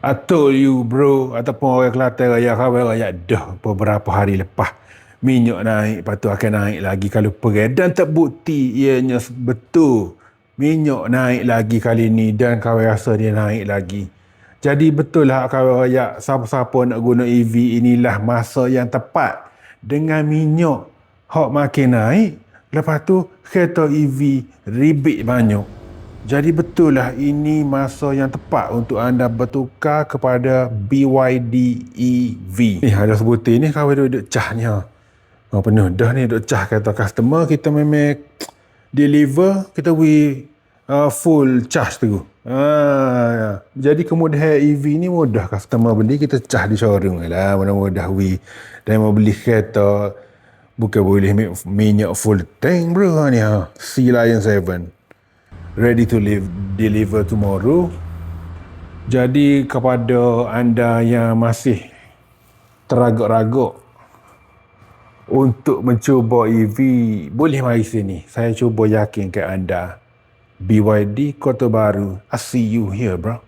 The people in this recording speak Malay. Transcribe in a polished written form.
I told you bro, ataupun orang Kelantan raya kawan raya dah beberapa hari lepas minyak naik, lepas tu akan naik lagi kalau perang, dan terbukti ianya betul minyak naik lagi kali ni dan kawan rasa dia naik lagi. Jadi betul lah kawan raya, siapa-siapa nak guna EV, inilah masa yang tepat dengan minyak hak makin naik, lepas tu kereta EV ribet banyak. Jadi betul lah ini masa yang tepat untuk anda bertukar kepada BYD EV. Ni ada sebutin ni kawan duduk cah ni ha. Oh, penuh dah ni duduk cah kata customer kita memang deliver, kita full charge tu. Ya. Jadi kemudahan EV ni mudah customer beli, kita cah di showroom lah. Mudah-mudah dan mau beli kereta bukan boleh minyak full tank bro ni ha. Sea Lion 7. Ready to deliver tomorrow. Jadi kepada anda yang masih teragak-ragak untuk mencuba EV, boleh mari sini. Saya cuba yakinkan anda. BYD Kota Baru. I see you here, bro.